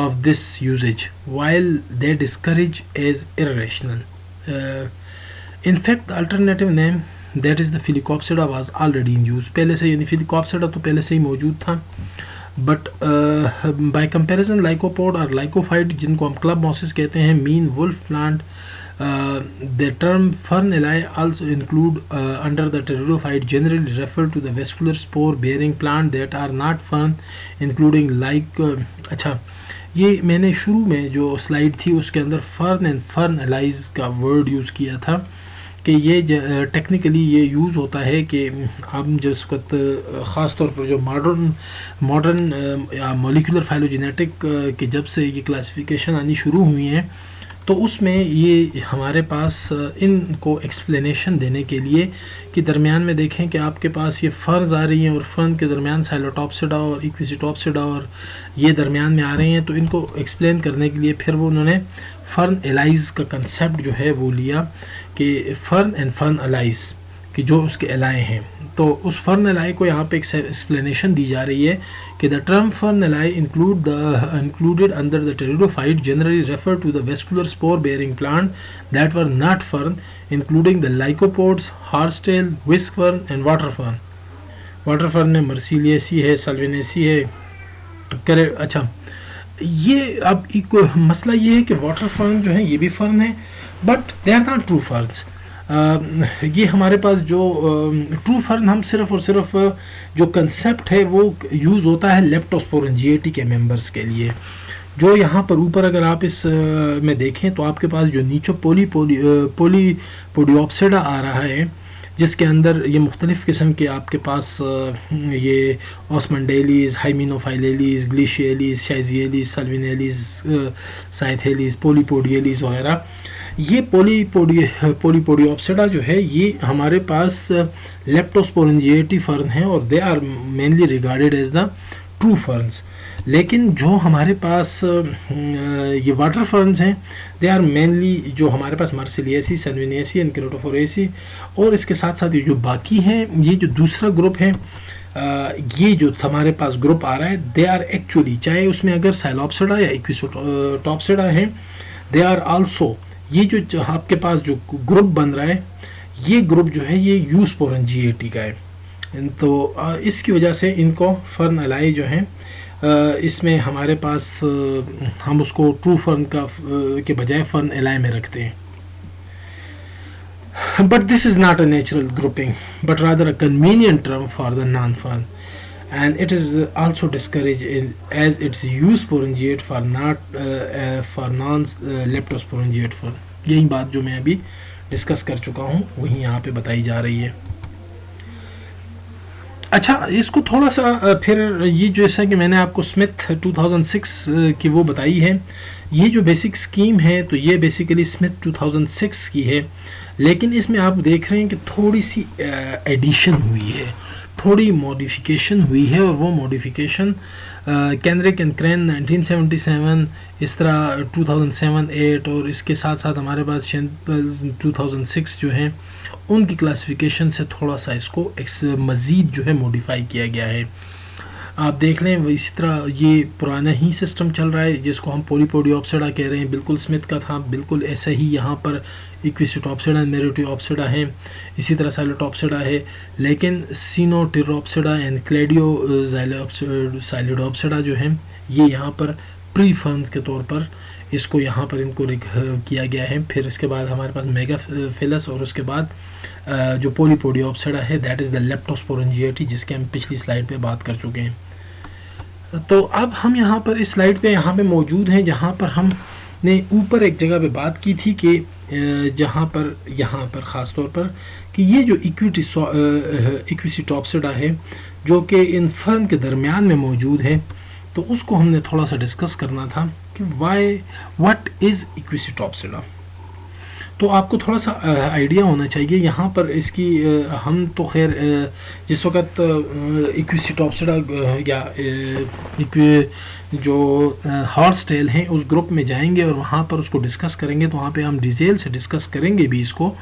of this usage while they discourage as irrational. In fact, the alternative name that is the Phelicopsida was already in use. पहले से यानी Phelicopsida तो पहले से ही मौजूद था. But by comparison lycopod और lycophyte जिनको हम club mosses कहते हैं mean wolf plant, the term fernillae also include under the pteridophyte generally refer to the vascular spore bearing plant that are not fern including अच्छा ये मैंने शुरू में जो स्लाइड थी उसके अंदर फर्न एंड फर्न एलाइज का वर्ड यूज़ किया था कि ये टेक्निकली ये यूज़ होता है कि हम जिस वक्त ख़ास तौर पर जो मॉडर्न या मॉलिक्यूलर फाइलोजेनेटिक की जब से ये क्लासिफिकेशन आनी शुरू हुई हैं, तो उसमें ये हमारे पास इनको एक्सप्लेनेशन देने के लिए कि दरमियान में देखें कि आपके पास ये फ़र्न्स आ रही हैं और फ़र्न के दरमियान साइलोटॉप्सिडा और इक्विसिटॉप्सिडा और ये दरमियान में आ रहे हैं, तो इनको एक्सप्लेन करने के लिए फिर वो उन्होंने फ़र्न एलाइज का कंसेप्ट जो है वो लिया कि फ़र्न एंड फ़र्न एलाइज कि जो उसके एलाए हैं। तो उस फर्न एलाई को यहाँ पे एक एक्सप्लेनेशन दी जा रही है कि the term fern ally included under the pteridophyte generally refer to the vascular spore bearing plant that were not fern, including the lycopods, horsetail, whisk fern and water fern. Water fern में मर्सिलियसी है, सल्विनेसी है, करे। अच्छा, ये अब एक मसला ये है कि वाटर फर्न जो है ये भी फर्न है, but they are not true ferns. ये हमारे पास जो ट्रू फर्न, हम सिर्फ और सिर्फ जो कंसेप्ट है वो यूज़ होता है लेप्टोस्पोरेंजिएटी के मेंबर्स के लिए। जो यहाँ पर ऊपर अगर आप इस में देखें तो आपके पास जो नीचे पोलीपोडियोप्सिडा आ रहा है, जिसके अंदर ये मुख्तलिफ़ किस्म के आपके पास ये ऑस्मंडेलीज, हाइमिनोफाइलेलीज, ग्लिशियलीज, शाइजियलीज, सल्विनेलीज, साइथेलीज, पोलीपोडियलीज वगैरह, ये पोलीपोडियोप्सिडा जो है ये हमारे पास लेप्टोस्पोरेंजिएटी फर्न है और they are mainly regarded as the true ferns. लेकिन जो हमारे पास ये वाटर फर्न्स हैं, दे आर मेनली जो हमारे पास मार्सिलियसी, सल्विनेसी एंड केरोटोफोरेसी, और इसके साथ साथ ये जो बाकी हैं, ये जो दूसरा ग्रुप है, ये जो हमारे पास ग्रुप आ रहा है, दे आर एक्चुअली, चाहे उसमें अगर साइलोप्सिडा या इक्विसोटॉप्सिडा है, दे आर आल्सो, ये जो आपके पास जो ग्रुप बन रहा है, ये ग्रुप जो है ये यूस्पोरेंजिएटी का है। तो इसकी वजह से इनको फर्न एलाई जो हैं, इसमें हमारे पास हम उसको ट्रू फर्न का के बजाय फर्न एलाई में रखते हैं। But this is not a natural grouping but rather a convenient term for the non fern, and it is also discouraged as its use sporangiate for non leptosporangiate fern। यही बात जो मैं अभी discuss कर चुका हूँ वही यहाँ पे बताई जा रही है। अच्छा, इसको थोड़ा सा फिर ये जैसा कि मैंने आपको स्मिथ 2006 की वो बताई है, ये जो बेसिक स्कीम है तो ये बेसिकली स्मिथ 2006 की है, लेकिन इसमें आप देख रहे हैं कि थोड़ी सी एडिशन हुई है, थोड़ी मॉडिफिकेशन हुई है, और वो मॉडिफिकेशन केंड्रिक एंड क्रेन 1977, इस तरह 2007-8, और इसके साथ साथ हमारे पास 2006 जो हैं उनकी क्लासिफिकेशन से थोड़ा सा इसको मज़ीद जो है मॉडिफाई किया गया है। आप देख लें इसी तरह ये पुराना ही सिस्टम चल रहा है जिसको हम पोलीपोडियोप्सिडा कह रहे हैं, बिल्कुल स्मिथ का था, बिल्कुल ऐसा ही यहाँ पर इक्विसिटॉप्सिडा एंड मेरिटियोप्सिडा है, इसी तरह साइलोटॉप्सिडा है, लेकिन सीनोटिरोप्सिडा एंड क्लेडियो साइलिडोप्सिडा जो है ये यहाँ पर प्री फर्न्स के तौर पर इसको यहाँ पर इनको किया गया है। फिर इसके बाद हमारे पास मेगाफिलस, और उसके बाद जो पोलीपोडियोप्सिडा है दैट इज़ द लेप्टोस्पोरेंजिएटी, जिसके हम पिछली स्लाइड पे बात कर चुके हैं। तो अब हम यहाँ पर इस स्लाइड पे यहाँ पे मौजूद हैं जहाँ पर हमने ऊपर एक जगह पे बात की थी कि जहाँ पर यहाँ पर ख़ास तौर पर कि ये जो इक्विसिटॉप्सिडा है जो कि इन फर्न के दरमियान में मौजूद है, तो उसको हमने थोड़ा सा डिस्कस करना था कि व्हाट इज़ इक्विसिटॉप्सिडा। तो आपको थोड़ा सा आइडिया होना चाहिए यहाँ पर इसकी। हम तो खैर जिस वक्त इक्विसिटॉप्सिडा या जो हॉर्सटेल हैं उस ग्रुप में जाएंगे और वहाँ पर उसको डिस्कस करेंगे, तो वहाँ पे हम डिटेल से डिस्कस करेंगे भी इसको,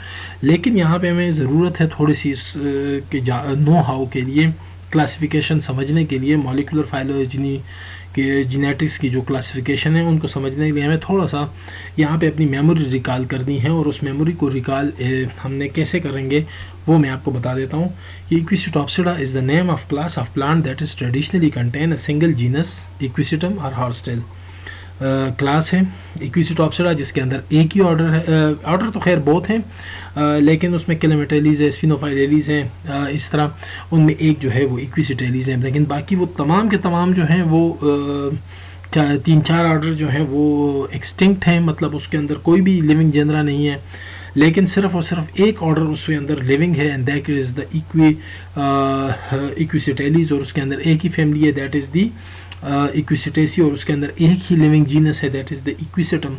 लेकिन यहाँ पे हमें ज़रूरत है थोड़ी सी इसके नो हाउ के लिए, क्लासिफिकेशन समझने के लिए, मॉलिक्यूलर फाइलोजेनी के जेनेटिक्स की जो क्लासिफिकेशन है उनको समझने के लिए हमें थोड़ा सा यहाँ पे अपनी मेमोरी रिकॉल करनी है, और उस मेमोरी को रिकॉल हमने कैसे करेंगे वो मैं आपको बता देता हूँ। कि Equisetopsida is the name of class of plant that is traditionally contain a single genus Equisetum और हॉर्सटेल। क्लास है इक्विसिटॉप्सिडा जिसके अंदर एक ही ऑर्डर है, ऑर्डर तो खैर बहुत हैं, लेकिन उसमें क्लेमेटेलीज है, स्फिनोफाइलेलीज हैं, इस तरह उनमें एक जो है वो इक्विसिटेलीज हैं, लेकिन बाकी वो तमाम के तमाम जो हैं वो तीन चार ऑर्डर जो हैं वो एक्सटिंक्ट हैं, मतलब उसके अंदर कोई भी लिविंग जनरा नहीं है, लेकिन सिर्फ और सिर्फ एक ऑर्डर उसके अंदर लिविंग है, and that is the equisetales, और उसके अंदर एक ही फैमिली है, दैट इज़ द इक्विसिटेसी, और उसके अंदर एक ही लिविंग जीनस है, दैट इज़ द इक्विसिटम,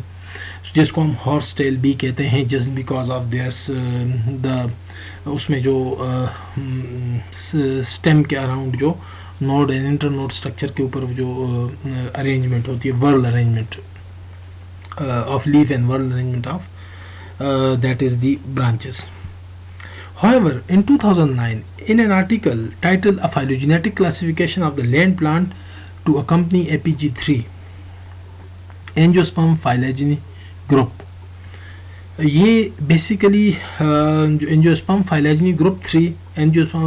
जिसको हम हॉर्स टेल बी कहते हैं, just because of this the उसमें जो स्टेम के अराउंड जो node and inter node structure के ऊपर जो अरेंजमेंट होती है, whorl arrangement of leaf and whorl arrangement of that is the branches. However, in 2009, in an article titled "A Phylogenetic Classification of the Land Plant to Accompany APG3 Angiosperm Phylogeny Group", ये basically जो angiosperm phylogeny group 3 angiosperm,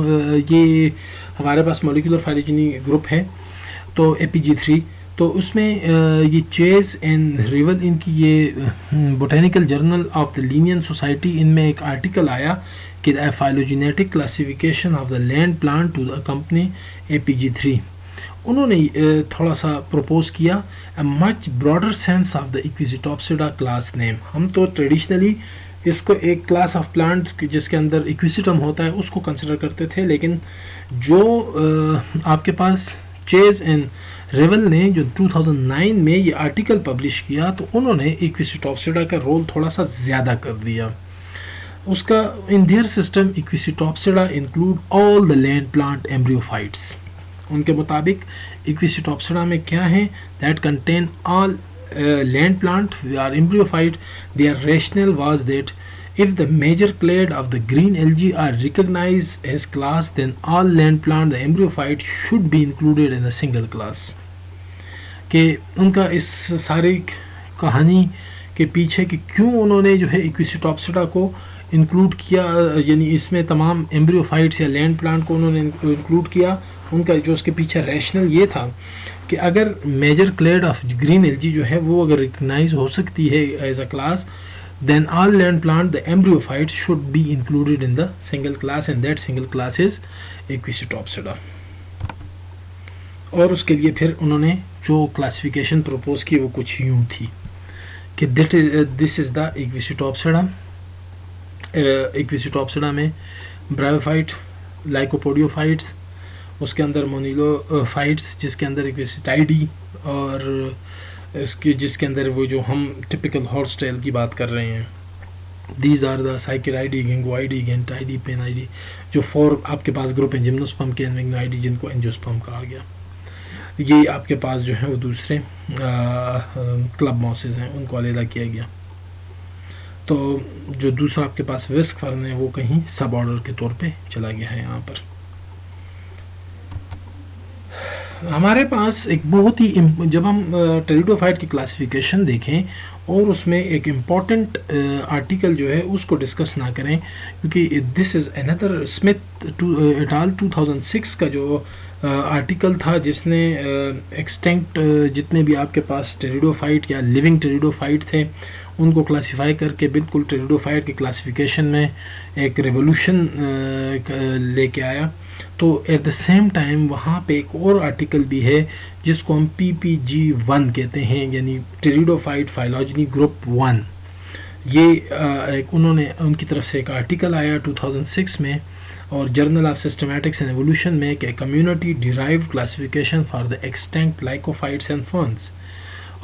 ये हमारे पास molecular phylogeny group है, तो APG3, तो उसमें ये chase and Reveal, इनकी ये botanical journal of the Linnean society, इनमें एक आर्टिकल आया कि the phylogenetic classification of the land plant to the company APG3। उन्होंने थोड़ा सा प्रपोज किया a much broader sense of the Equisetopsida class name. हम तो ट्रेडिशनली इसको एक क्लास ऑफ प्लांट जिसके अंदर इक्विसिटम होता है उसको कंसिडर करते थे, लेकिन जो आपके पास चेज एंड रेवल ने जो 2009 में ये आर्टिकल पब्लिश किया, तो उन्होंने इक्विसिटॉप्सिडा का रोल थोड़ा सा ज़्यादा कर दिया उसका। In their system Equisetopsida include all the land plant embryophytes. उनके मुताबिक इक्विसिटॉप्सिडा में क्या है, that contain all land plant are embryophyte. Their rational was that if the major clade of the green algae are recognized as class, then all land plant the embryophyte should be included in a single class। कि उनका इस सारी कहानी के पीछे कि क्यों उन्होंने जो है इक्विसिटॉप्सिडा को इंक्लूड किया, यानी इसमें तमाम एम्ब्रियोफाइट्स या लैंड प्लांट को उन्होंने इंक्लूड किया, उनका जो उसके पीछे रैशनल ये था कि अगर major clade of green algae जो है वो अगर रिकग्नाइज हो सकती है as a class, then all land plant the embryophytes should be included in the single class, and that single class is Equisitopsida। और उसके लिए फिर उन्होंने जो क्लासिफिकेशन प्रपोज की वो कुछ यूँ थी कि this is the Equisitopsida। Equisitopsida में ब्रायोफाइट, लाइकोपोडियोफाइट्स, उसके अंदर मोनिलोफाइट्स जिसके अंदर इक्विसिटाइडी, और इसके जिसके अंदर वो जो हम टिपिकल हॉर्स टेल की बात कर रहे हैं, दीज आर द साइकेराइडी, गेंगोआइडी, गेंटाइडी, पेनाइडी, जो 4 आपके पास ग्रुप हैं जिम्नोस्पर्म के, एंजियोआइडी जिनको एंजियोस्पर्म कहा गया। ये आपके पास जो है वो दूसरे क्लब मॉसेस हैं, उनको अलग किया गया। तो जो दूसरा आपके पास विस्क फर्न है वो कहीं सब ऑर्डर के तौर पे चला गया है। यहाँ पर हमारे पास एक बहुत ही जब हम टेरिडोफाइट की क्लासिफिकेशन देखें और उसमें एक इम्पॉर्टेंट आर्टिकल जो है उसको डिस्कस ना करें, क्योंकि this is another Smith et al 2006 का जो आर्टिकल था जिसने एक्सटिंक्ट जितने भी आपके पास टेरिडोफाइट या लिविंग टेरिडोफाइट थे उनको क्लासिफाई करके बिल्कुल टेरिडोफाइट की क्लासिफिकेशन में एक रेवोल्यूशन लेके आया। तो एट द सेम टाइम वहाँ पे एक और आर्टिकल भी है जिसको हम PPG1 कहते हैं, यानी टेरिडोफाइट फाइलोजेनी ग्रुप 1। ये एक उन्होंने उनकी तरफ से एक आर्टिकल आया 2006 में और journal of systematics and evolution में कि community derived classification for the extinct lycophytes and ferns.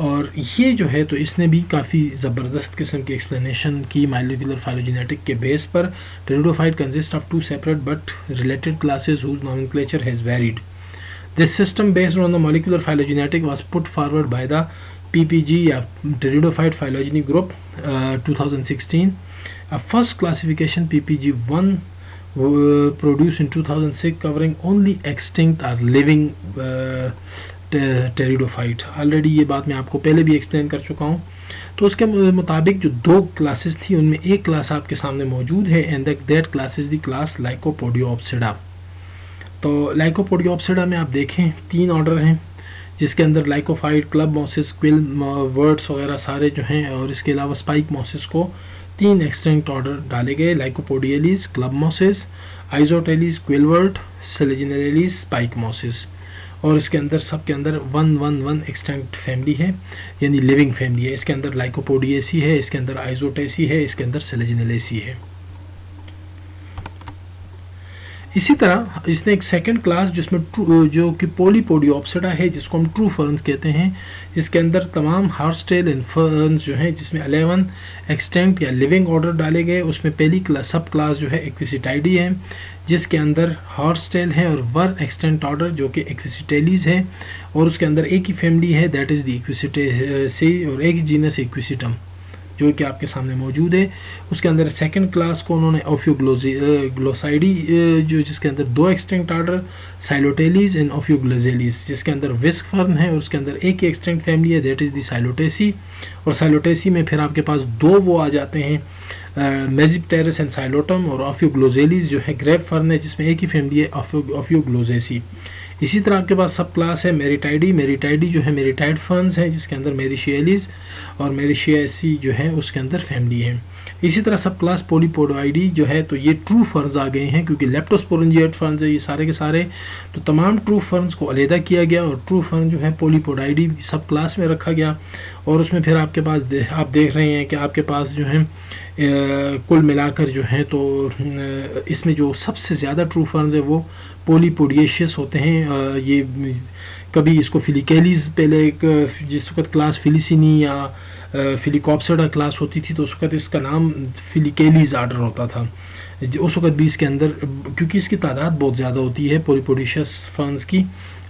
और ये जो है तो इसने भी काफ़ी ज़बरदस्त किस्म की एक्सप्लेनेशन की मॉलिक्यूलर फाइलोजेनेटिक के बेस पर। Pteridophyte consist of 2 separate but related classes whose nomenclature has varied. This system based on the molecular phylogenetic was put forward by the PPG या pteridophyte phylogeny group 2016। A first classification PPG1 produced in 2006 covering only extinct or living pteridophyte. Already ये बात मैं आपको पहले भी explain कर चुका हूँ। तो उसके मुताबिक जो 2 क्लासेस थी उनमें एक क्लास आपके सामने मौजूद है and that class is the class Lycopodiopsida. तो लाइकोपोडियोप्सिडा में आप देखें 3 ऑर्डर हैं जिसके अंदर लाइकोफाइट, क्लब मॉसिस, क्विल वर्ड्स वगैरह सारे जो हैं, और इसके अलावा स्पाइक मॉसिस को 3 एक्सटिंक्ट ऑर्डर डाले गए, लाइकोपोडियलीज, क्लब मॉसिस, आइजोटेलीज, क्विलवर्ट, सेलेजिनेलीज, स्पाइक मॉसिस। और इसके अंदर सब के अंदर 111 एक्सटेंट फैमिली है, यानी लिविंग फैमिली है। इसके अंदर लाइकोपोडिएसी है, इसके अंदर आइजोटेसी है, इसके अंदर सेलेजिनेलेसी है। इसी तरह इसने एक सेकंड क्लास जिसमें जो कि पॉलीपोडियोप्सिडा है, जिसको हम ट्रू फर्न्स कहते हैं, जिसके अंदर तमाम हार्सटेल एंड फर्न्स जो हैं, जिसमें 11 एक्सटेंट या लिविंग ऑर्डर डाले गए। उसमें पहली सब क्लास जो है एक्विसिटाइडी है, जिसके अंदर हार्सटेल है, और 1 एक्सटेंट ऑर्डर जो कि एक्विसिटेलीज है, और उसके अंदर एक ही फैमिली है, दैट इज़ द इक्विसिटेसी, और एक ही जीनस इक्विसिटम जो कि आपके सामने मौजूद है। उसके अंदर सेकंड क्लास को उन्होंने ओफियोग्लोसाइडी जो जिसके अंदर 2 एक्सटेंट ऑर्डर साइलोटेलीज एंड ओफियोग्लोजेलीज, जिसके अंदर विस्क फर्न है, और उसके अंदर एक ही एक्सटेंट फैमिली है, दैट इज़ द साइलोटेसी। और साइलोटेसी में फिर आपके पास 2 वो आ जाते हैं, मेजिप्टेरस एंड साइलोटम, और ओफियोग्लोजेलीज जो है ग्रेप फर्न है, जिसमें एक ही फैमिली है, ओफियोग्लोजेसी। इसी तरह आपके पास सब क्लास है मेरिटाइडी। मेरिटाइडी जो है मेरिटाइड फर्न्स है, जिसके अंदर मेरिशियलीज और मेरिशियासी जो है उसके अंदर फैमिली है। इसी तरह सब क्लास पॉलीपोडोइडी जो है, तो ये ट्रू फर्न्स आ गए हैं, क्योंकि लेप्टोस्पोरेंजिएट फर्न्स है ये सारे के सारे। तो तमाम ट्रू फर्न्स को अलहदा किया गया, और ट्रू फर्न जो है पॉलीपोडोइडी सब क्लास में रखा गया। और उसमें फिर आपके पास आप देख रहे हैं कि आपके पास जो है कुल मिलाकर जो है, तो इसमें जो सबसे ज़्यादा ट्रू फर्न्स है वो पॉलीपोडिएशियस होते हैं। ये कभी इसको फिलिकेलीज पहले जिस वक्त क्लास फिलिसिनी या फिलिकॉप्सिडा क्लास होती थी, तो उस वक्त इसका नाम फिलिकेलीज आर्डर होता था। उस वक्त भी इसके अंदर, क्योंकि इसकी तादाद बहुत ज़्यादा होती है पॉलीपोडिशियस फर्न्स की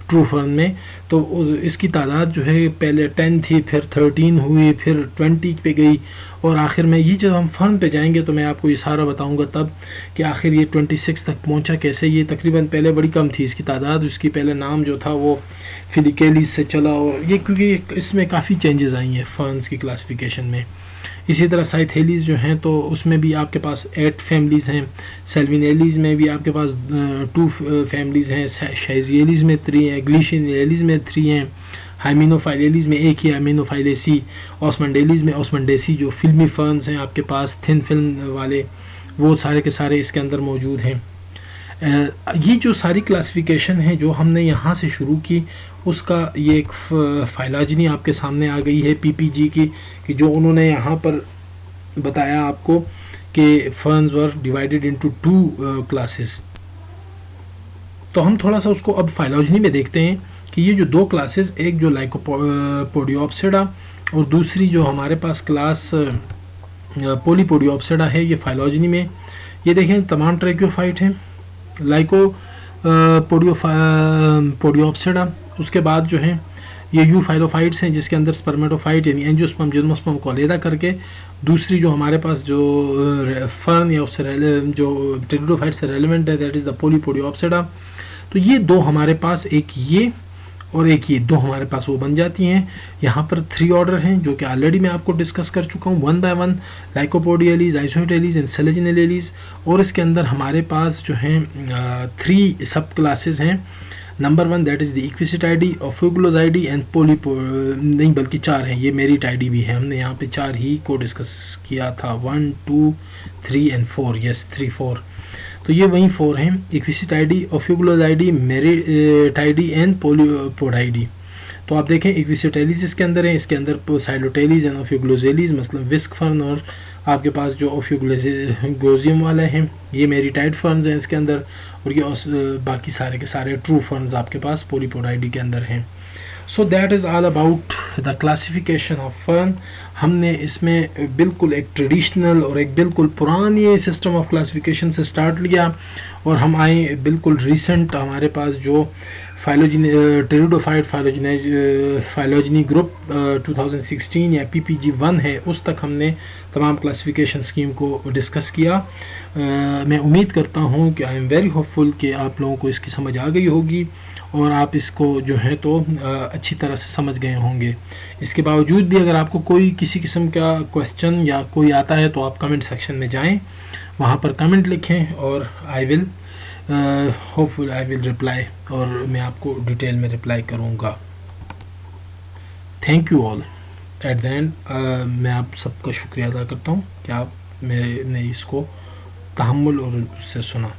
ट्रू फर्न में, तो इसकी तादाद जो है पहले 10 थी, फिर 13 हुई, फिर 20 पे गई, और आखिर में ये जब हम फर्न पे जाएंगे तो मैं आपको ये सारा बताऊंगा तब कि आखिर ये 26 तक पहुंचा कैसे। ये तकरीबन पहले बड़ी कम थी इसकी तादाद, उसकी पहले नाम जो था वो फिलिकेलीज से चला, और ये क्योंकि इसमें काफ़ी चेंजेस आई हैं फर्न्स की क्लासिफिकेशन में। इसी तरह साइथेलीज जो हैं, तो उसमें भी आपके पास 8 फैमिलीज़ हैं। सेल्विनेलीज में भी आपके पास 2 फैमिलीज़ हैं। शाइजियलीज में 3 हैं, ग्लिशिनेलीज में 3 हैं, हाइमिनोफाइलेलीज में एक ही हाइमिनोफाइलेसी, ऑस्मंडेलीज में ऑस्मंडेसी जो फिल्मी फर्न्स हैं आपके पास थिन फिल्म वाले, वो सारे के सारे इसके अंदर मौजूद हैं। ये जो सारी क्लासिफिकेशन है जो हमने यहाँ से शुरू की, उसका ये एक फाइलॉजनी आपके सामने आ गई है पीपीजी की, कि जो उन्होंने यहाँ पर बताया आपको कि ferns were divided into 2 classes. तो हम थोड़ा सा उसको अब फाइलॉजनी में देखते हैं कि ये जो 2 क्लासेस, एक जो लाइकोपोडियोप्सिडा और दूसरी जो हमारे पास क्लास पॉलीपोडियोप्सिडा है, ये फाइलॉजनी में ये देखें तमाम ट्रैकियोफाइट हैं। पोडियोप्सिडा, उसके बाद जो है ये यूफाइलोफाइट्स हैं, जिसके अंदर स्पर्मेटोफाइट यानी एंजियोस्पर्म जिम्नोस्पर्म को अलहदा करके दूसरी जो हमारे पास जो फर्न या उससे जो टेरिडोफाइट से रेलिवेंट है, दैट इज़ द पॉलीपोडियोप्सिडा। तो ये 2 हमारे पास, एक ये और एक ये 2 हमारे पास वो बन जाती हैं। यहाँ पर 3 ऑर्डर हैं जो कि ऑलरेडी मैं आपको डिस्कस कर चुका हूँ 1 बाय 1, लाइकोपोडियलीज, आइसोटेलीज एंड सेलेजिनेलेलीज। और इसके अंदर हमारे पास जो हैं 3 सब क्लासेस हैं। Number 1 that is the Equisetidae, Ophioglossidae and नहीं बल्कि 4 हैं, ये मेरिटाइडी भी है। हमने यहाँ पे 4 ही को डिस्कस किया था, 1, 2, 3 एंड 4, यस 3, 4। तो ये वही 4 हैं, इक्विसिटाइडी, ओफियोग्लोसाइडी, मेरिटाइडी एंड पोलीपोडाइडी। तो आप देखें इक्विसिटेलीज इसके अंदर है, इसके अंदर साइलोटेलीज एंड ओफियोग्लोजेलीज, मतलब विस्क फर्न, और आपके पास जो ओफियोग्लोजियम वाले हैं ये मेरिटाइड फर्न्स हैं इसके अंदर, और ये बाकी सारे के सारे ट्रू फर्न्स आपके पास पॉलीपोडाइडी के अंदर हैं। So that is all about the classification of fern. हमने इसमें बिल्कुल एक ट्रेडिशनल और एक बिल्कुल पुरानी सिस्टम ऑफ क्लासिफिकेशन से स्टार्ट लिया, और हम आए बिल्कुल रिसेंट हमारे पास जो टेरिडोफाइट फाइलोजनी ग्रुप 2016 या PPG1 है, उस तक हमने तमाम क्लासिफिकेशन स्कीम को डिस्कस किया। मैं उम्मीद करता हूँ कि आई एम वेरी होपफुल कि आप लोगों को इसकी समझ आ गई होगी, और आप इसको जो है तो अच्छी तरह से समझ गए होंगे। इसके बावजूद भी अगर आपको कोई किसी किस्म का क्वेश्चन या कोई आता है, तो आप कमेंट सेक्शन में जाएं, वहाँ पर कमेंट लिखें, और I will hopeful I will reply, और मैं आपको डिटेल में रिप्लाई करूँगा। Thank you all. At the end मैं आप सबका शुक्रिया अदा करता हूँ कि आप मैंने इसको तहम्मुल और उससे सुना।